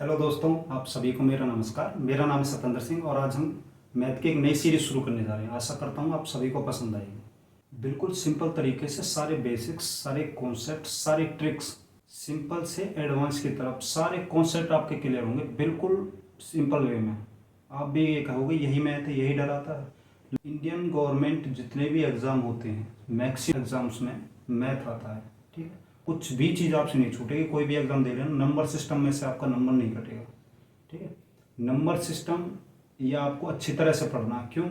Hello दोस्तों, आप सभी को मेरा नमस्कार। मेरा नाम है सत्येंद्र सिंह और आज हम मैथ की एक नई सीरीज शुरू करने जा रहे हैं। आशा करता हूँ आप सभी को पसंद आएगी। बिल्कुल सिंपल तरीके से सारे बेसिक्स, सारे कॉन्सेप्ट, सारे ट्रिक्स, सिंपल से एडवांस की तरफ सारे कॉन्सेप्ट आपके क्लियर होंगे बिल्कुल सिंपल वे में। आप भी ये कहोगे यही मैथ है, यही डराता है। इंडियन गवर्नमेंट जितने भी एग्ज़ाम होते हैं, मैक्सिमम एग्ज़ाम्स में मैथ आता है। ठीक है, कुछ भी चीज़ आपसे नहीं छूटेगी। कोई भी एग्जाम दे रहे हो, नंबर सिस्टम में से आपका नंबर नहीं कटेगा। ठीक है, नंबर सिस्टम ये आपको अच्छी तरह से पढ़ना। क्यों?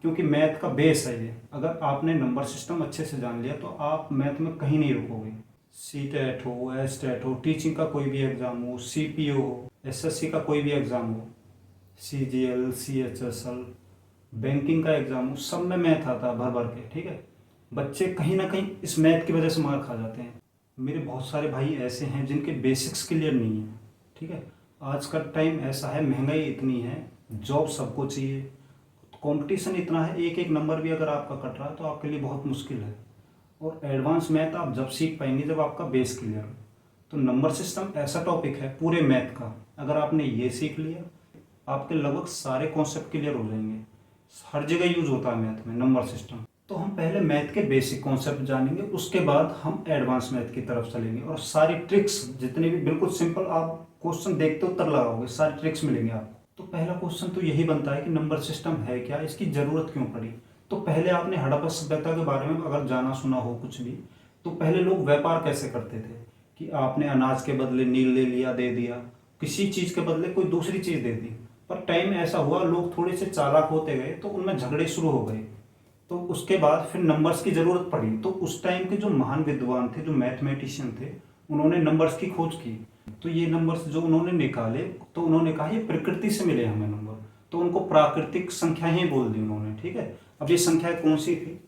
क्योंकि मैथ का बेस है ये। अगर आपने नंबर सिस्टम अच्छे से जान लिया तो आप मैथ में कहीं नहीं रुकोगे। सी टेट हो, एस टेट हो, टीचिंग का कोई भी एग्ज़ाम हो, सी पी ओ हो, एस का कोई भी एग्ज़ाम हो, C G L, C H S L, banking का एग्ज़ाम हो, सब में मैथ आता है भर भर के। ठीक है, बच्चे कहीं ना कहीं इस मैथ की वजह से मार खा जाते हैं। मेरे बहुत सारे भाई ऐसे हैं जिनके बेसिक्स क्लियर नहीं है। ठीक है, आज का टाइम ऐसा है, महंगाई इतनी है, जॉब सबको चाहिए, कंपटीशन इतना है, एक एक नंबर भी अगर आपका कट रहा है तो आपके लिए बहुत मुश्किल है। और एडवांस मैथ आप जब सीख पाएंगे जब आपका बेस क्लियर हो। तो नंबर सिस्टम ऐसा टॉपिक है पूरे मैथ का, अगर आपने ये सीख लिया आपके लगभग सारे कॉन्सेप्ट क्लियर हो जाएंगे। हर जगह यूज होता है मैथ में नंबर सिस्टम। तो हम पहले मैथ के बेसिक कॉन्सेप्ट जानेंगे, उसके बाद हम एडवांस मैथ की तरफ चलेंगे और सारी ट्रिक्स जितने भी बिल्कुल सिंपल, आप क्वेश्चन देखते उत्तर लगाओगे, सारी ट्रिक्स मिलेंगे आपको। तो पहला क्वेश्चन तो यही बनता है कि नंबर सिस्टम है क्या, इसकी ज़रूरत क्यों पड़ी। तो पहले आपने हड़प्पा सभ्यता के बारे में अगर जाना सुना हो कुछ भी, तो पहले लोग व्यापार कैसे करते थे कि आपने अनाज के बदले नील ले लिया, दे दिया, किसी चीज़ के बदले कोई दूसरी चीज़ दे दी। पर टाइम ऐसा हुआ, लोग थोड़े से चालाक होते गए तो उनमें झगड़े शुरू हो गए। तो उसके बाद फिर नंबर्स की ज़रूरत पड़ी। तो उस टाइम के जो महान विद्वान थे, जो मैथमेटिशियन थे, उन्होंने नंबर्स की खोज की। तो ये नंबर्स जो उन्होंने निकाले, तो उन्होंने कहा ये प्रकृति से मिले हमें नंबर, तो उनको प्राकृतिक संख्या ही बोल दी उन्होंने। ठीक है, अब ये संख्याएं कौन सी थी?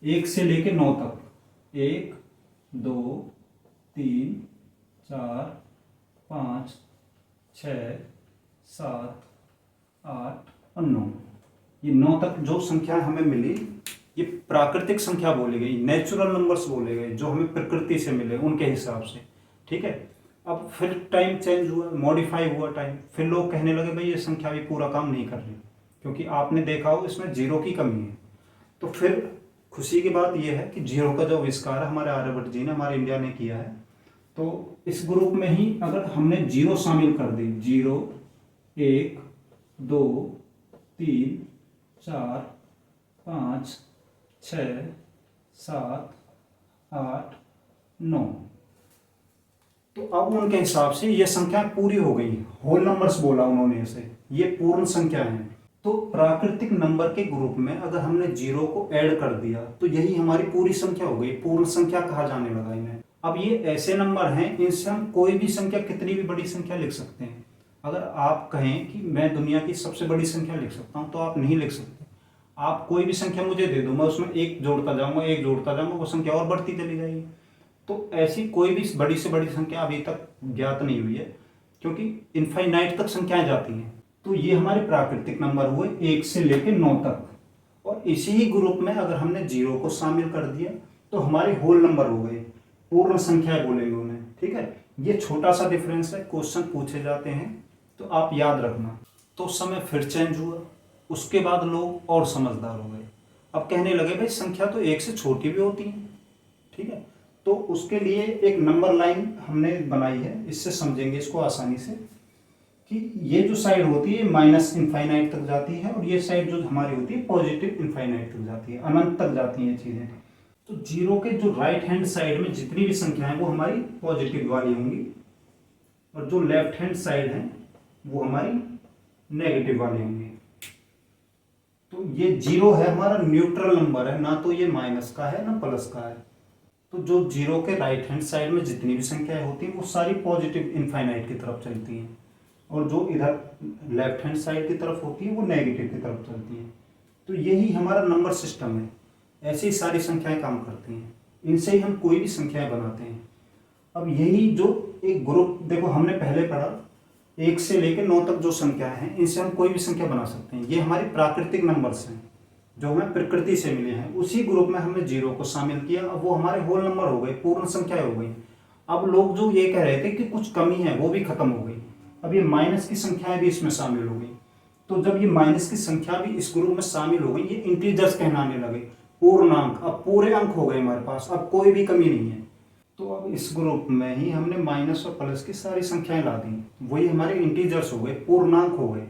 1 से लेके 9 तक। 1, 2, 3, 4, 5, 6, 7, 8 और 9। ये 9 तक जो संख्या हमें मिली, ये प्राकृतिक संख्या बोली गई, नेचुरल नंबर्स बोले गए, जो हमें प्रकृति से मिले उनके हिसाब से। ठीक है, अब फिर टाइम चेंज हुआ, मॉडिफाई हुआ टाइम, फिर लोग कहने लगे भाई ये संख्या भी पूरा काम नहीं कर रही, क्योंकि आपने देखा हो इसमें जीरो की कमी है। तो फिर खुशी की बात यह है कि जीरो का जो आविष्कार है हमारे आर्यभट्ट जी ने, हमारे इंडिया ने किया है। तो इस ग्रुप में ही अगर हमने जीरो शामिल कर दी, 0, 1, 2, 3, 4, 5, 6, 7, 8, 9, तो अब उनके हिसाब से ये संख्या पूरी हो गई। होल नंबर्स बोला उन्होंने इसे, ये पूर्ण संख्या है। तो प्राकृतिक नंबर के ग्रुप में अगर हमने जीरो को ऐड कर दिया तो यही हमारी पूरी संख्या हो गई, पूर्ण संख्या कहा जाने लगा इन्हें। अब ये ऐसे नंबर हैं, इनसे हम कोई भी संख्या, कितनी भी बड़ी संख्या लिख सकते हैं। अगर आप कहें कि मैं दुनिया की सबसे बड़ी संख्या लिख सकता हूं, तो आप नहीं लिख सकते। आप कोई भी संख्या मुझे दे दो, मैं उसमें एक जोड़ता जाऊंगा, एक जोड़ता जाऊंगा, वो संख्या और बढ़ती चली जाएगी। तो ऐसी कोई भी बड़ी से बड़ी संख्या अभी तक ज्ञात नहीं हुई है, क्योंकि इनफाइनाइट तक संख्याएं जाती हैं। तो ये हमारे प्राकृतिक नंबर हुए 1 से लेकर 9 तक। और इसी ही ग्रुप में अगर हमने जीरो को शामिल कर दिया तो हमारे होल नंबर हो गए, पूर्ण संख्या बोलेंगे उन्हें। ठीक है, ये छोटा सा डिफरेंस है, क्वेश्चन पूछे जाते हैं तो आप याद रखना। तो समय फिर चेंज हुआ, उसके बाद लोग और समझदार हो गए। अब कहने लगे भाई संख्या तो 1 से छोटी भी होती है। ठीक है, तो उसके लिए एक नंबर लाइन हमने बनाई है, इससे समझेंगे इसको आसानी से, कि ये जो साइड होती है माइनस इनफाइनाइट तक जाती है और ये साइड जो हमारी होती है पॉजिटिव इनफाइनाइट तक जाती है, अनंत तक जाती हैं चीज़ें। तो जीरो के जो राइट हैंड साइड में जितनी भी संख्या है वो हमारी पॉजिटिव वाली होंगी, और जो लेफ्ट हैंड साइड है वो हमारी नेगेटिव वाली होंगी। तो ये जीरो है हमारा न्यूट्रल नंबर है, ना तो ये माइनस का है ना प्लस का है। तो जो जीरो के राइट हैंड साइड में जितनी भी संख्याएं होती हैं वो सारी पॉजिटिव इनफाइनाइट की तरफ चलती हैं, और जो इधर लेफ्ट हैंड साइड की तरफ होती है वो नेगेटिव की तरफ चलती हैं। तो यही हमारा नंबर सिस्टम है, ऐसी सारी संख्याएं काम करती हैं, इनसे ही हम कोई भी संख्याएं बनाते हैं। अब यही जो एक ग्रुप देखो, हमने पहले पढ़ा 1 से लेकर 9 तक जो संख्या हैं, इनसे हम कोई भी संख्या बना सकते हैं। ये हमारी प्राकृतिक नंबर्स हैं जो हमें प्रकृति से मिले हैं। उसी ग्रुप में हमने जीरो को शामिल किया, अब वो हमारे होल नंबर हो गए, पूर्ण संख्या हो गई। अब लोग जो ये कह रहे थे कि कुछ कमी है वो भी खत्म हो गई। अब ये माइनस की संख्याएं भी इसमें शामिल हो गई। तो जब ये माइनस की संख्या भी इस ग्रुप में शामिल हो गई, ये इंटीजर्स कहलाने लगे, पूर्णांक। अब पूरे अंक हो गए हमारे पास, अब कोई भी कमी नहीं है। तो अब इस ग्रुप में ही हमने माइनस और प्लस की सारी संख्याएं ला दी, वही हमारे इंटीजर्स हो गए, पूर्णांक हो गए।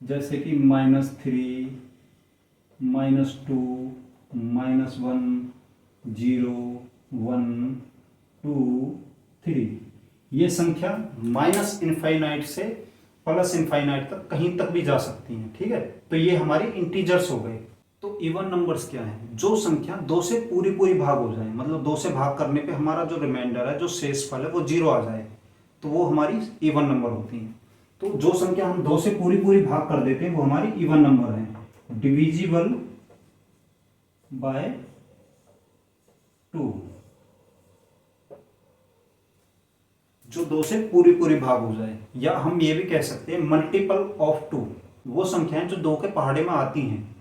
जैसे कि -3, -2, -1, 0, 1, 2, 3। ये संख्या माइनस इनफाइनाइट से प्लस इनफाइनाइट तक कहीं तक भी जा सकती हैं, ठीक है। तो ये हमारे इंटीजर्स हो गए। तो इवन नंबर्स क्या है? जो संख्या 2 से पूरी पूरी भाग हो जाए, मतलब 2 से भाग करने पे हमारा जो रिमाइंडर है, जो शेषफल है, वो 0 आ जाए, तो वो हमारी इवन नंबर होती है। तो जो संख्या हम 2 से पूरी पूरी भाग कर देते हैं वो हमारी इवन नंबर है। डिविजिबल बाय 2, जो 2 से पूरी पूरी भाग हो जाए, या हम ये भी कह सकते हैं मल्टीपल ऑफ 2, वो संख्याएं जो 2 के पहाड़े में आती हैं,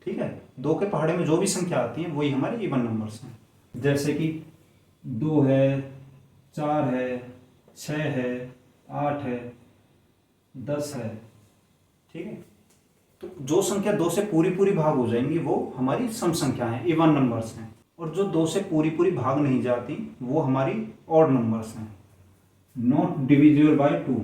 ठीक है। 2 के पहाड़े में जो भी संख्या आती है वही हमारे इवन नंबर्स हैं। जैसे कि 2 है, 4 है, 6 है, 8 है, 10 है, ठीक है। तो जो संख्या 2 से पूरी पूरी भाग हो जाएंगी वो हमारी सम संख्या है, इवन नंबर्स हैं। और जो 2 से पूरी पूरी भाग नहीं जाती वो हमारी ऑड नंबर्स हैं, नॉट डिविजिबल बाय 2।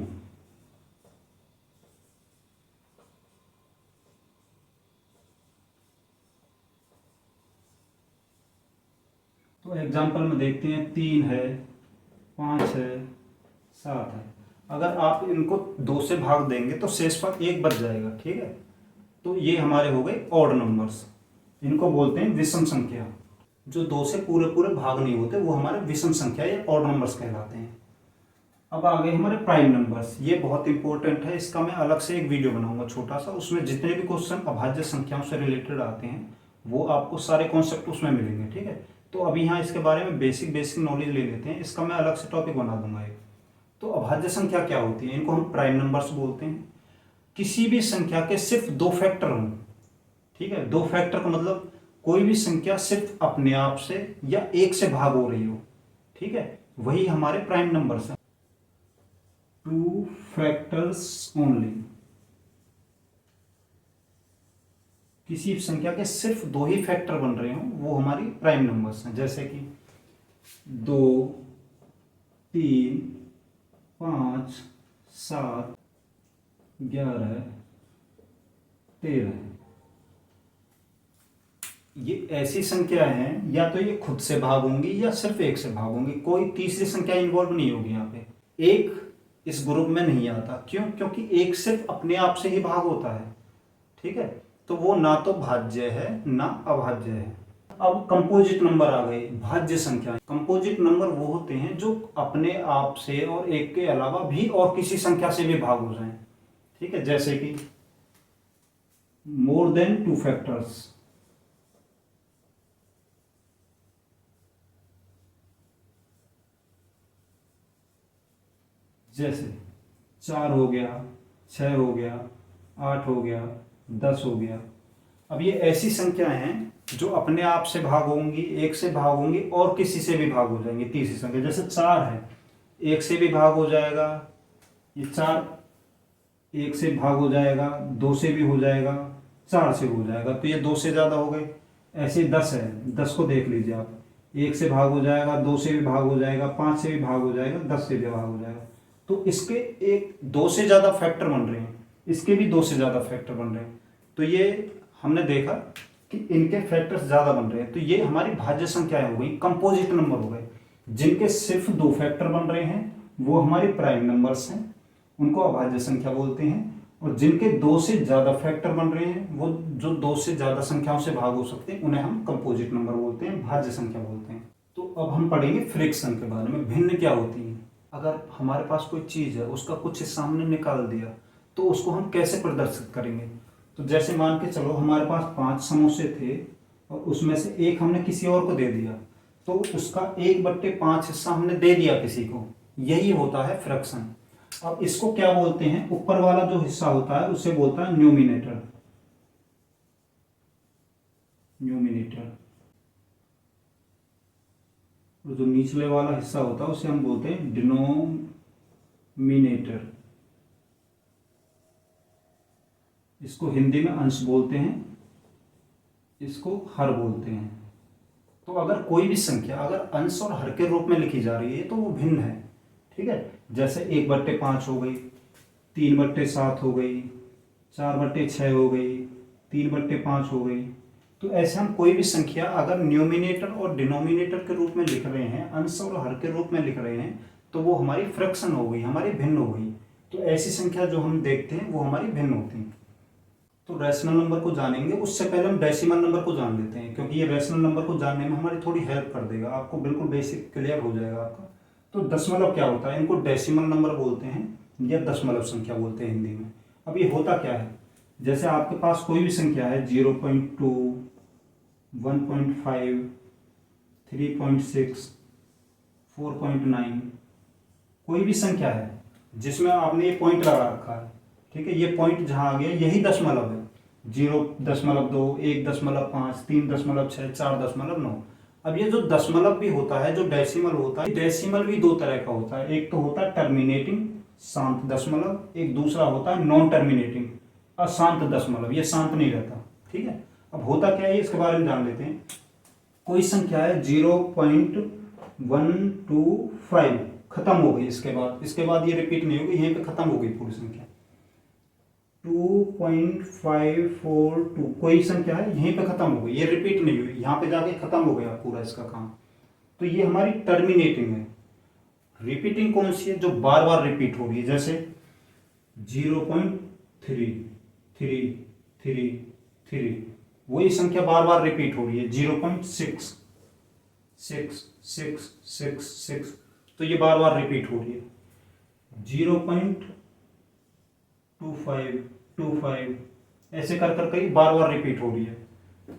तो एग्जाम्पल में देखते हैं, 3 है, 5 है, 7 है। अगर आप इनको 2 से भाग देंगे तो शेषफल 1 बच जाएगा, ठीक है। तो ये हमारे हो गए ऑड नंबर्स, इनको बोलते हैं विषम संख्या। जो 2 से पूरे पूरे भाग नहीं होते वो हमारे विषम संख्या या ऑड नंबर्स कहलाते हैं। अब आ गए हमारे प्राइम नंबर्स। ये बहुत इंपॉर्टेंट है, इसका मैं अलग से एक वीडियो बनाऊंगा छोटा सा, उसमें जितने भी क्वेश्चन अभाज्य संख्याओं से रिलेटेड आते हैं वो आपको सारे कॉन्सेप्ट उसमें मिलेंगे, ठीक है। तो अभी यहाँ इसके बारे में बेसिक बेसिक नॉलेज ले लेते हैं, इसका मैं अलग से टॉपिक बना दूंगा एक। तो अभाज्य संख्या क्या होती है? इनको हम प्राइम नंबर्स बोलते हैं। किसी भी संख्या के सिर्फ 2 फैक्टर हों, ठीक है। 2 फैक्टर का मतलब कोई भी संख्या सिर्फ अपने आप से या 1 से भाग हो रही हो, ठीक है, वही हमारे प्राइम नंबर्स हैं। 2 फैक्टर्स ओनली, किसी संख्या के सिर्फ 2 ही फैक्टर बन रहे हो वो हमारी प्राइम नंबर्स हैं। जैसे कि 2, 3, 5, 7, 11, 13। ये ऐसी संख्या है या तो ये खुद से भाग होंगी या सिर्फ 1 से भाग होंगी, कोई तीसरी संख्या इन्वॉल्व नहीं होगी यहाँ पे। 1 इस ग्रुप में नहीं आता, क्यों? क्योंकि 1 सिर्फ अपने आप से ही भाग होता है, ठीक है। तो वो ना तो भाज्य है ना अभाज्य है। अब कंपोजिट नंबर आ गए, भाज्य संख्या। कंपोजिट नंबर वो होते हैं जो अपने आप से और 1 के अलावा भी और किसी संख्या से भी भाग हो जाएं, ठीक है। जैसे कि मोर देन 2 फैक्टर्स, जैसे 4 हो गया, 6 हो गया, 8 हो गया, 10 हो गया। अब ये ऐसी संख्याएं हैं जो अपने आप से भाग होंगी, 1 से भाग होंगी और किसी से भी भाग हो जाएंगी, तीसरी संख्या। जैसे 4 है, 1 से भी भाग हो जाएगा, ये 4 1 से भाग हो जाएगा, 2 से भी हो जाएगा, 4 से हो जाएगा, तो ये 2 से ज़्यादा हो गए। ऐसे 10 है, 10 को देख लीजिए आप, 1 से भाग हो जाएगा, 2 से भी भाग हो जाएगा, 5 से भी भाग हो जाएगा, 10 से भी भाग हो जाएगा। तो इसके एक 2 से ज़्यादा फैक्टर बन रहे हैं, इसके भी 2 से ज़्यादा फैक्टर बन रहे हैं। तो ये हमने देखा कि इनके फैक्टर्स ज़्यादा बन रहे हैं, तो ये हमारी भाज्य संख्याएं हो गई, कंपोजिट नंबर हो गए। जिनके सिर्फ 2 फैक्टर बन रहे हैं वो हमारे प्राइम नंबर्स हैं, उनको अभाज्य संख्या बोलते हैं। और जिनके 2 से ज़्यादा फैक्टर बन रहे हैं, वो जो 2 से ज़्यादा संख्याओं से भाग हो सकते हैं, उन्हें हम कंपोजिट नंबर बोलते हैं, भाज्य संख्या बोलते हैं। तो अब हम पढ़ेंगे फ्रैक्शन के बारे में, भिन्न क्या होती है। अगर हमारे पास कोई चीज़ है, उसका कुछ हिस्सा हमने निकाल दिया, तो उसको हम कैसे प्रदर्शित करेंगे? तो जैसे मान के चलो हमारे पास 5 समोसे थे और उसमें से एक हमने किसी और को दे दिया, तो उसका 1/5 हिस्सा हमने दे दिया किसी को, यही होता है फ्रैक्शन। अब इसको क्या बोलते हैं? ऊपर वाला जो हिस्सा होता है उसे बोलता है न्यूमिनेटर, न्यूमिनेटर। और जो निचले वाला हिस्सा होता है उसे हम बोलते हैं डिनोमिनेटर। डिनोमिनेटर, इसको हिंदी में अंश बोलते हैं, इसको हर बोलते हैं। तो अगर कोई भी संख्या अगर अंश और हर के रूप में लिखी जा रही है तो वो भिन्न है, ठीक है। जैसे 1/5 हो गई, 3/7 हो गई, 4/6 हो गई, 3/5 हो गई। तो ऐसे हम कोई भी संख्या अगर न्यूमिनेटर और डिनोमिनेटर के रूप में लिख रहे हैं, अंश और हर के रूप में लिख रहे हैं, तो वो हमारी फ्रैक्शन हो गई, हमारी भिन्न हो गई। तो ऐसी संख्या जो हम देखते हैं वो हमारी भिन्न होती हैं। तो रैशनल नंबर को जानेंगे उससे पहले हम डेसिमल नंबर को जान लेते हैं, क्योंकि ये रैशनल नंबर को जानने में हमारी थोड़ी हेल्प कर देगा, आपको बिल्कुल बेसिक क्लियर हो जाएगा आपका। तो दशमलव क्या होता है, इनको डेसिमल नंबर बोलते हैं या दशमलव संख्या बोलते हैं हिंदी में। अब ये होता क्या है, जैसे आपके पास कोई भी संख्या है 0.2, 1.5, 3.6, 4.9, कोई भी संख्या है जिसमें आपने ये पॉइंट लगा रखा है, ठीक है। ये पॉइंट जहां आ गया यही दशमलव है, 0.2, 1.5, 3.6, 4.9। अब ये जो दशमलव भी होता है, जो डेसिमल होता है, डेसिमल भी दो तरह का होता है। एक तो होता है टर्मिनेटिंग शांत दशमलव, एक दूसरा होता है नॉन टर्मिनेटिंग अशांत दशमलव, ये शांत नहीं रहता, ठीक है। अब होता क्या है इसके बारे में जान लेते हैं। कोई संख्या है 0.125, खत्म हो गई, इसके बाद ये रिपीट नहीं होगी, यहीं पे खत्म हो गई पूरी संख्या। 2.542 कोई संख्या है यहीं पे खत्म हो गई, ये रिपीट नहीं हुई, यहाँ पे जाके खत्म हो गया पूरा इसका काम। तो ये हमारी टर्मिनेटिंग है। रिपीटिंग कौन सी है, जो बार बार रिपीट हो रही है, जैसे 0.33333, वही संख्या बार बार रिपीट हो रही है। 0.666666, तो ये बार बार रिपीट हो रही है। 0.2525, ऐसे कर कर कई बार बार रिपीट हो रही है।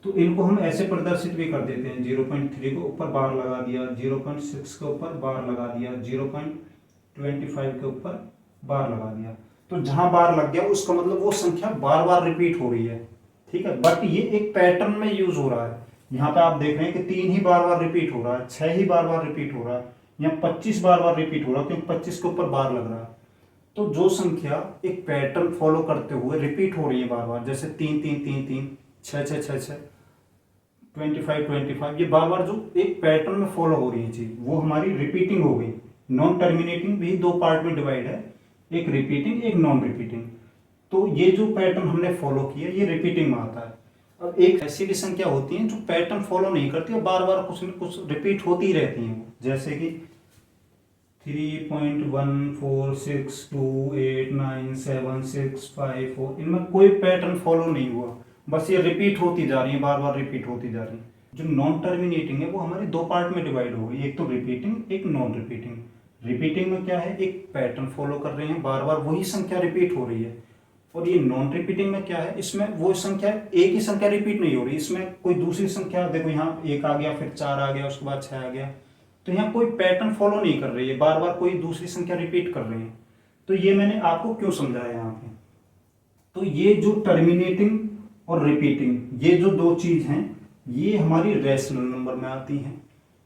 तो इनको हम ऐसे प्रदर्शित भी कर देते हैं, 0.3 को ऊपर बार लगा दिया, 0.6 के ऊपर बार लगा दिया, 0.25 के ऊपर बार लगा दिया। तो जहां बार लग गया उसका मतलब वो संख्या बार बार रिपीट हो रही है, ठीक है। बट ये एक पैटर्न में यूज हो रहा है। यहाँ पे आप देख रहे हैं कि 3 ही बार बार रिपीट हो रहा है, 6 ही बार बार रिपीट हो रहा है, या 25 बार बार रिपीट हो रहा है, क्योंकि 25 के ऊपर बार लग रहा है। तो जो संख्या एक पैटर्न फॉलो करते हुए रिपीट हो रही है बार बार, जैसे 3 6 6 6 6, 25 ये बार बार जो एक पैटर्न में फॉलो हो रही है चीज, वो हमारी रिपीटिंग हो गई। नॉन टर्मिनेटिंग भी दो पार्ट में डिवाइड है, एक रिपीटिंग एक नॉन रिपीटिंग। तो ये जो पैटर्न हमने फॉलो किया ये रिपीटिंग में आता है। अब एक ऐसी भी संख्या होती है जो पैटर्न फॉलो नहीं करती और बार बार कुछ न कुछ रिपीट होती ही रहती हैं, जैसे कि 3.146289765, इनमें कोई पैटर्न फॉलो नहीं हुआ, बस ये रिपीट होती जा रही है, बार बार रिपीट होती जा रही है। जो नॉन टर्मिनेटिंग है वो हमारे दो पार्ट में डिवाइड हो गई, एक तो रिपीटिंग एक नॉन रिपीटिंग। रिपीटिंग में क्या है, एक पैटर्न फॉलो कर रहे हैं, बार बार वही संख्या रिपीट हो रही है। और ये नॉन रिपीटिंग में क्या है, इसमें वो संख्या एक ही संख्या रिपीट नहीं हो रही, इसमें कोई दूसरी संख्या, देखो यहाँ 1 आ गया, फिर 4 आ गया, उसके बाद 6 आ गया, तो यहाँ कोई पैटर्न फॉलो नहीं कर रही है, बार बार कोई दूसरी संख्या रिपीट कर रही है। तो ये मैंने आपको क्यों समझाया यहाँ पे। तो ये जो टर्मिनेटिंग और रिपीटिंग, ये जो दो चीज हैं, ये हमारी रैशनल नंबर में आती हैं,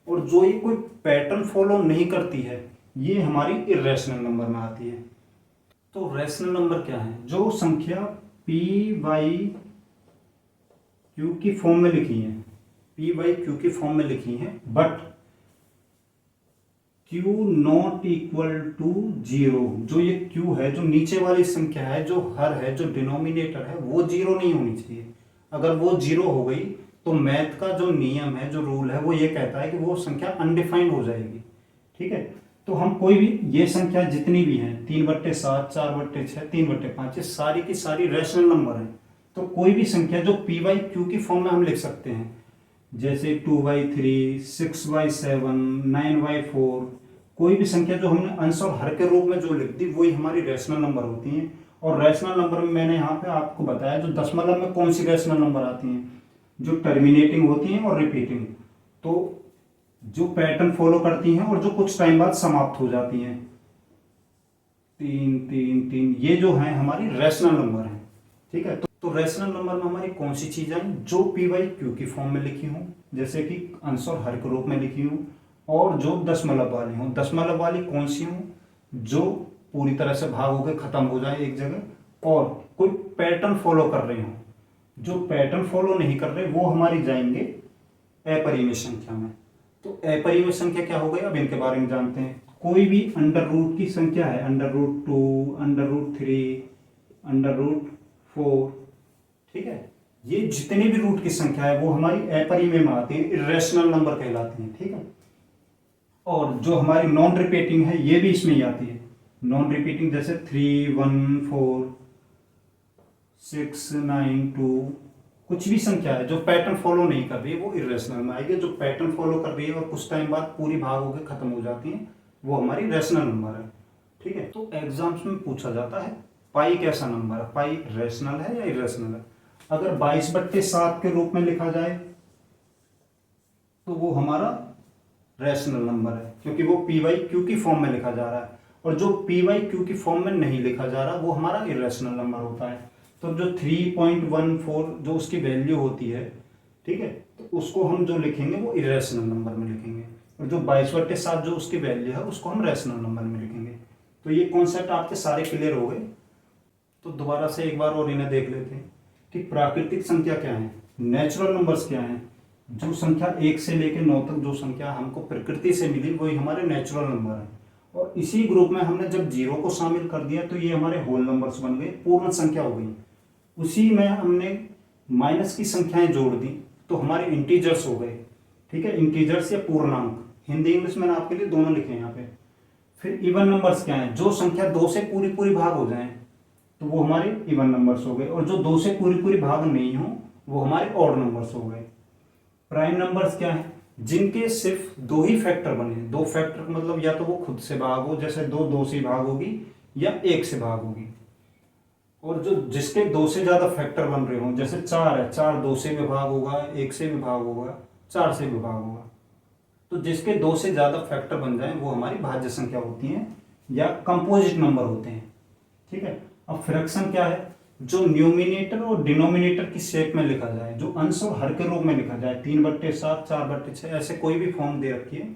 और जो ये कोई पैटर्न फॉलो नहीं करती है ये हमारी इर्रेशनल नंबर में आती है। तो रैशनल नंबर क्या है, जो संख्या पी वाई क्यू की फॉर्म में लिखी है, पी वाई क्यू की फॉर्म में लिखी है, but Q not equal to 0, जो ये Q है, जो नीचे वाली संख्या है, जो हर है, जो डिनोमिनेटर है, वो 0 नहीं होनी चाहिए। अगर वो 0 हो गई तो मैथ का जो नियम है, जो रूल है, वो ये कहता है कि वो संख्या अनडिफाइंड हो जाएगी, ठीक है। तो हम कोई भी ये संख्या जितनी भी हैं, 3/7, 4/6, 3/5, ये सारी की सारी रैशनल नंबर है। तो कोई भी संख्या जो पी वाई क्यू की फॉर्म में हम लिख सकते हैं, जैसे 2/3, 6/7, 9/4, कोई भी संख्या जो हमने अंश और हर के रूप में जो लिख दी वही हमारी रैशनल नंबर होती हैं। और रैशनल नंबर में मैंने यहाँ पे आपको बताया जो दशमलव में कौन सी रैशनल नंबर आती हैं, जो टर्मिनेटिंग होती हैं और रिपीटिंग, तो जो पैटर्न फॉलो करती हैं और जो कुछ टाइम बाद समाप्त हो जाती हैं। 3 3 3 ये जो है हमारी रैशनल नंबर है, ठीक है। तो रैशनल नंबर में हमारी कौन सी चीज आई, जो पी वाई क्यू की फॉर्म में लिखी हूँ, जैसे कि अंश और हर के रूप में लिखी हूँ, और जो दशमलव वाली हूँ। दशमलव वाली कौन सी हूँ, जो पूरी तरह से भाग होकर खत्म हो जाए एक जगह, और कोई पैटर्न फॉलो कर रहे हो। जो पैटर्न फॉलो नहीं कर रहे वो हमारी जाएंगे अपरिमेय संख्या में। तो अपरिमेय संख्या क्या हो गई, अब इनके बारे में जानते हैं। कोई भी अंडर रूट की संख्या है, √2, √3, √4, ठीक है, ये जितने भी रूट की संख्या है वो हमारी अपरिमेय में आती है, इरेशनल नंबर कहलाती हैं, ठीक है। और जो हमारी नॉन रिपीटिंग है ये भी इसमें ही आती है। नॉन रिपीटिंग जैसे 3, 1, 4, 6, 9, 2, कुछ भी संख्या है जो पैटर्न फॉलो नहीं कर रही है वो इरेशनल में आएगी। जो पैटर्न फॉलो कर रही है और कुछ टाइम बाद पूरी भाग होकर खत्म हो जाती है वो हमारी रेशनल नंबर है, ठीक है। तो एग्जाम्स में पूछा जाता है पाई कैसा नंबर है, पाई रेशनल है या इरेशनल है। अगर 22/7 के रूप में लिखा जाए तो वो हमारा रैशनल नंबर है, क्योंकि वो p/q की फॉर्म में लिखा जा रहा है। और जो p/q की फॉर्म में नहीं लिखा जा रहा वो हमारा इरेशनल नंबर होता है। तो जो 3.14 जो उसकी वैल्यू होती है, ठीक है, तो उसको हम जो लिखेंगे वो इरेशनल नंबर में लिखेंगे, और जो 22/7 जो उसकी वैल्यू है उसको हम रैशनल नंबर में लिखेंगे। तो ये कॉन्सेप्ट आपके सारे क्लियर हो गए। तो दोबारा से एक बार और इन्हें देख लेते हैं कि प्राकृतिक संख्या क्या है, नेचुरल नंबर्स क्या हैं। जो संख्या 1 से लेकर 9 तक जो संख्या हमको प्रकृति से मिली वही हमारे नेचुरल नंबर है। और इसी ग्रुप में हमने जब 0 को शामिल कर दिया तो ये हमारे होल नंबर्स बन गए, पूर्ण संख्या हो गई। उसी में हमने माइनस की संख्याएं जोड़ दी तो हमारे इंटीजर्स हो गए, ठीक है, इंटीजर्स या पूर्णांक। हिंदी इंग्लिश मैंने आपके लिए दोनों लिखे हैं यहाँ पे। फिर इवन नंबर्स क्या है, जो संख्या 2 से पूरी पूरी भाग हो जाए तो वो हमारे इवन नंबर्स हो गए, और जो 2 से पूरी पूरी भाग नहीं हो वो हमारे ऑड नंबर्स हो गए। प्राइम नंबर्स क्या है, जिनके सिर्फ 2 ही फैक्टर बने। 2 फैक्टर का मतलब या तो वो खुद से भाग हो, जैसे 2 से भाग होगी, या 1 से भाग होगी। और जो जिसके 2 से ज्यादा फैक्टर बन रहे हो, जैसे 4 है, 4 2 से विभाग होगा, 1 से विभाग होगा, 4 से विभाग होगा। तो जिसके 2 से ज्यादा फैक्टर बन जाए वो हमारी भाज्य संख्या होती है या कंपोजिट नंबर होते हैं, ठीक है। अब फ्रैक्शन क्या है, जो न्यूमिनेटर और डिनोमिनेटर की शेप में लिखा जाए, जो अंश और हर के रूप में लिखा जाए, 3/7, 4/6, ऐसे कोई भी फॉर्म दे रखी है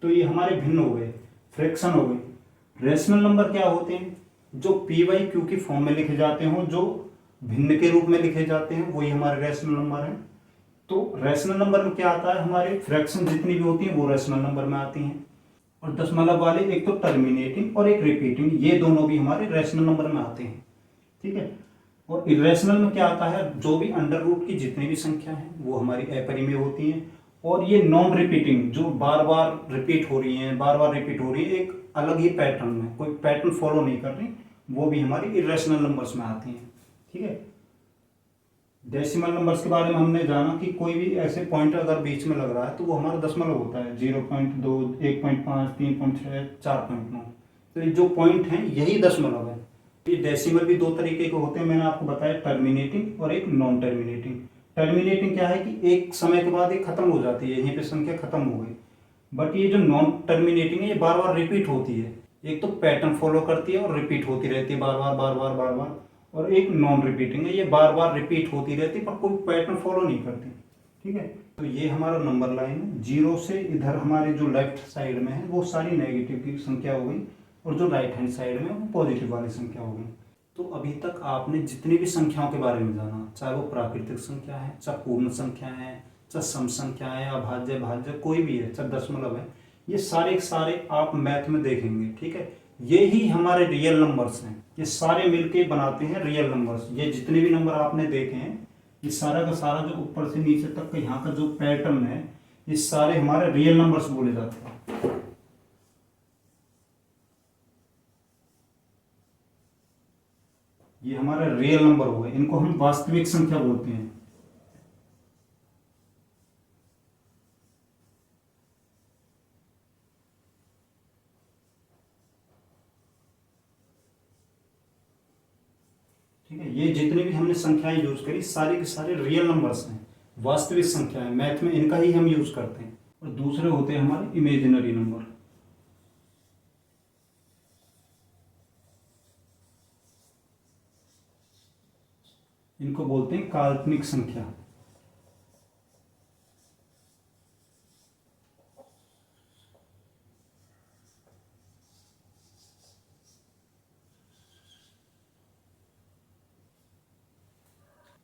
तो ये हमारे भिन्न हो गए, फ्रैक्शन हो गए। रेशनल नंबर क्या होते हैं, जो p/q की फॉर्म में लिखे जाते हो, जो भिन्न के रूप में लिखे जाते हैं, वही हमारे रेशनल नंबर है। तो रेशनल नंबर में क्या आता है, हमारे फ्रैक्शन जितनी भी होती है वो रेशनल नंबर में आती हैं। और दशमलव वाले एक तो टर्मिनेटिंग और एक रिपीटिंग, ये दोनों भी हमारे रेशनल नंबर में आते हैं, ठीक है। और इरेशनल में क्या आता है, जो भी अंडर रूट की जितनी भी संख्या है वो हमारी अपरिमेय होती हैं। और ये नॉन रिपीटिंग, जो बार बार रिपीट हो रही हैं, बार बार रिपीट हो रही है एक अलग ही पैटर्न में, कोई पैटर्न फॉलो नहीं कर रही, वो भी हमारी इरेशनल नंबर्स में आती हैं, ठीक है। डेसिमल नंबर्स के बारे में हमने जाना कि कोई भी ऐसे पॉइंट अगर बीच में लग रहा है तो वो हमारा दशमलव होता है, 0.2, 1.5, 3.6, 4.9। तो ये जो पॉइंट हैं यही दशमलव है। ये डेसिमल भी 2 तरीके के होते हैं, मैंने आपको बताया, टर्मिनेटिंग और एक नॉन टर्मिनेटिंग। टर्मिनेटिंग क्या है कि एक समय के बाद ये खत्म हो जाती है, यहीं पे संख्या खत्म हो गई। बट ये जो नॉन टर्मिनेटिंग है ये बार बार रिपीट होती है, एक तो पैटर्न फॉलो करती है और रिपीट होती रहती है बार बार बार बार बार बार। और एक नॉन रिपीटिंग है, ये बार बार रिपीट होती रहती है पर कोई पैटर्न फॉलो नहीं करती, ठीक है। तो ये हमारा नंबर लाइन है, 0 से इधर हमारे जो लेफ्ट साइड में है वो सारी नेगेटिव की संख्या हो गई, और जो राइट हैंड साइड में वो पॉजिटिव वाली संख्या हो गई। तो अभी तक आपने जितनी भी संख्याओं के बारे में जाना, चाहे वो प्राकृतिक संख्या है, चाहे पूर्ण संख्या है, चाहे सम संख्या है, अभाज्य भाज्य कोई भी है, चाहे दशमलव है, ये सारे के सारे आप मैथ में देखेंगे, ठीक है। ये ही हमारे रियल नंबर्स हैं, ये सारे मिलके बनाते हैं रियल नंबर्स। ये जितने भी नंबर आपने देखे हैं ये सारा का सारा जो ऊपर से नीचे तक का यहाँ का जो पैटर्न है ये सारे हमारे रियल नंबर्स बोले जाते हैं। ये हमारे रियल नंबर हो गए, इनको हम वास्तविक संख्या बोलते हैं। ठीक है, ये जितने भी हमने संख्याएं यूज करी सारी के सारे रियल नंबर्स हैं, वास्तविक संख्याएं, मैथ में इनका ही हम यूज करते हैं। और दूसरे होते हैं हमारे इमेजिनरी नंबर। इनको बोलते हैं काल्पनिक संख्या।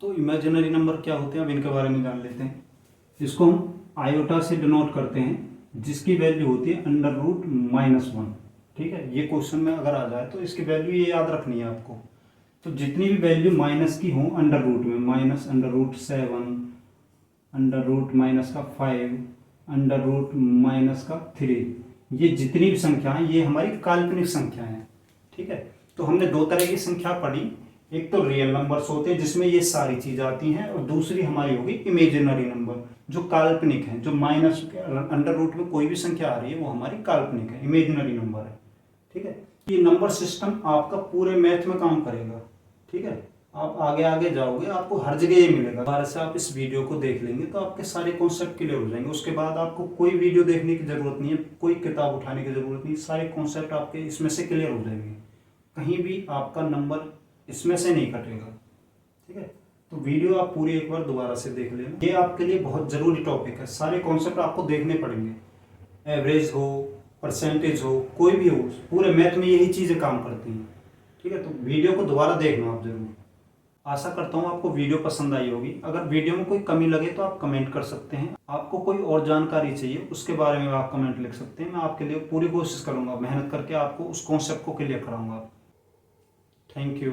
तो इमेजिनरी नंबर क्या होते हैं अब इनके बारे में जान लेते हैं। इसको हम आयोटा से डिनोट करते हैं जिसकी वैल्यू होती है √-1। ठीक है, ये क्वेश्चन में अगर आ जाए तो इसकी वैल्यू ये याद रखनी है आपको। तो जितनी भी वैल्यू माइनस की हो अंडर रूट में, माइनस √7, √-5, √-3, ये जितनी भी संख्या हैं ये हमारी काल्पनिक संख्या हैं। ठीक है, तो हमने दो तरह की संख्या पढ़ी, एक तो रियल नंबर्स होते हैं जिसमें ये सारी चीज आती हैं, और दूसरी हमारी होगी इमेजिनरी नंबर जो काल्पनिक है, जो माइनस अंडर रूट में कोई भी संख्या आ रही है वो हमारी काल्पनिक है, इमेजिनरी नंबर है। ठीक है, ये नंबर सिस्टम आपका पूरे मैथ में काम करेगा। ठीक है, आप आगे आगे जाओगे आपको हर जगह ये मिलेगा। दोबारा से आप इस वीडियो को देख लेंगे तो आपके सारे कॉन्सेप्ट क्लियर हो जाएंगे। उसके बाद आपको कोई वीडियो देखने की जरूरत नहीं है, कोई किताब उठाने की जरूरत नहीं, सारे कॉन्सेप्ट आपके इसमें से क्लियर हो जाएंगे। कहीं भी आपका नंबर इसमें से नहीं कटेगा। ठीक है, तो वीडियो आप पूरी एक बार दोबारा से देख लेना, ये आपके लिए बहुत जरूरी टॉपिक है। सारे कॉन्सेप्ट आपको देखने पड़ेंगे, एवरेज हो, परसेंटेज हो, कोई भी हो, पूरे मैथ में यही चीजें काम करती हैं। ठीक है, तो वीडियो को दोबारा देखना आप जरूर। आशा करता हूँ आपको वीडियो पसंद आई होगी। अगर वीडियो में कोई कमी लगे तो आप कमेंट कर सकते हैं। आपको कोई और जानकारी चाहिए उसके बारे में आप कमेंट लिख सकते हैं। मैं आपके लिए पूरी कोशिश करूंगा, मेहनत करके आपको उस कॉन्सेप्ट को क्लियर कराऊंगा। Thank you.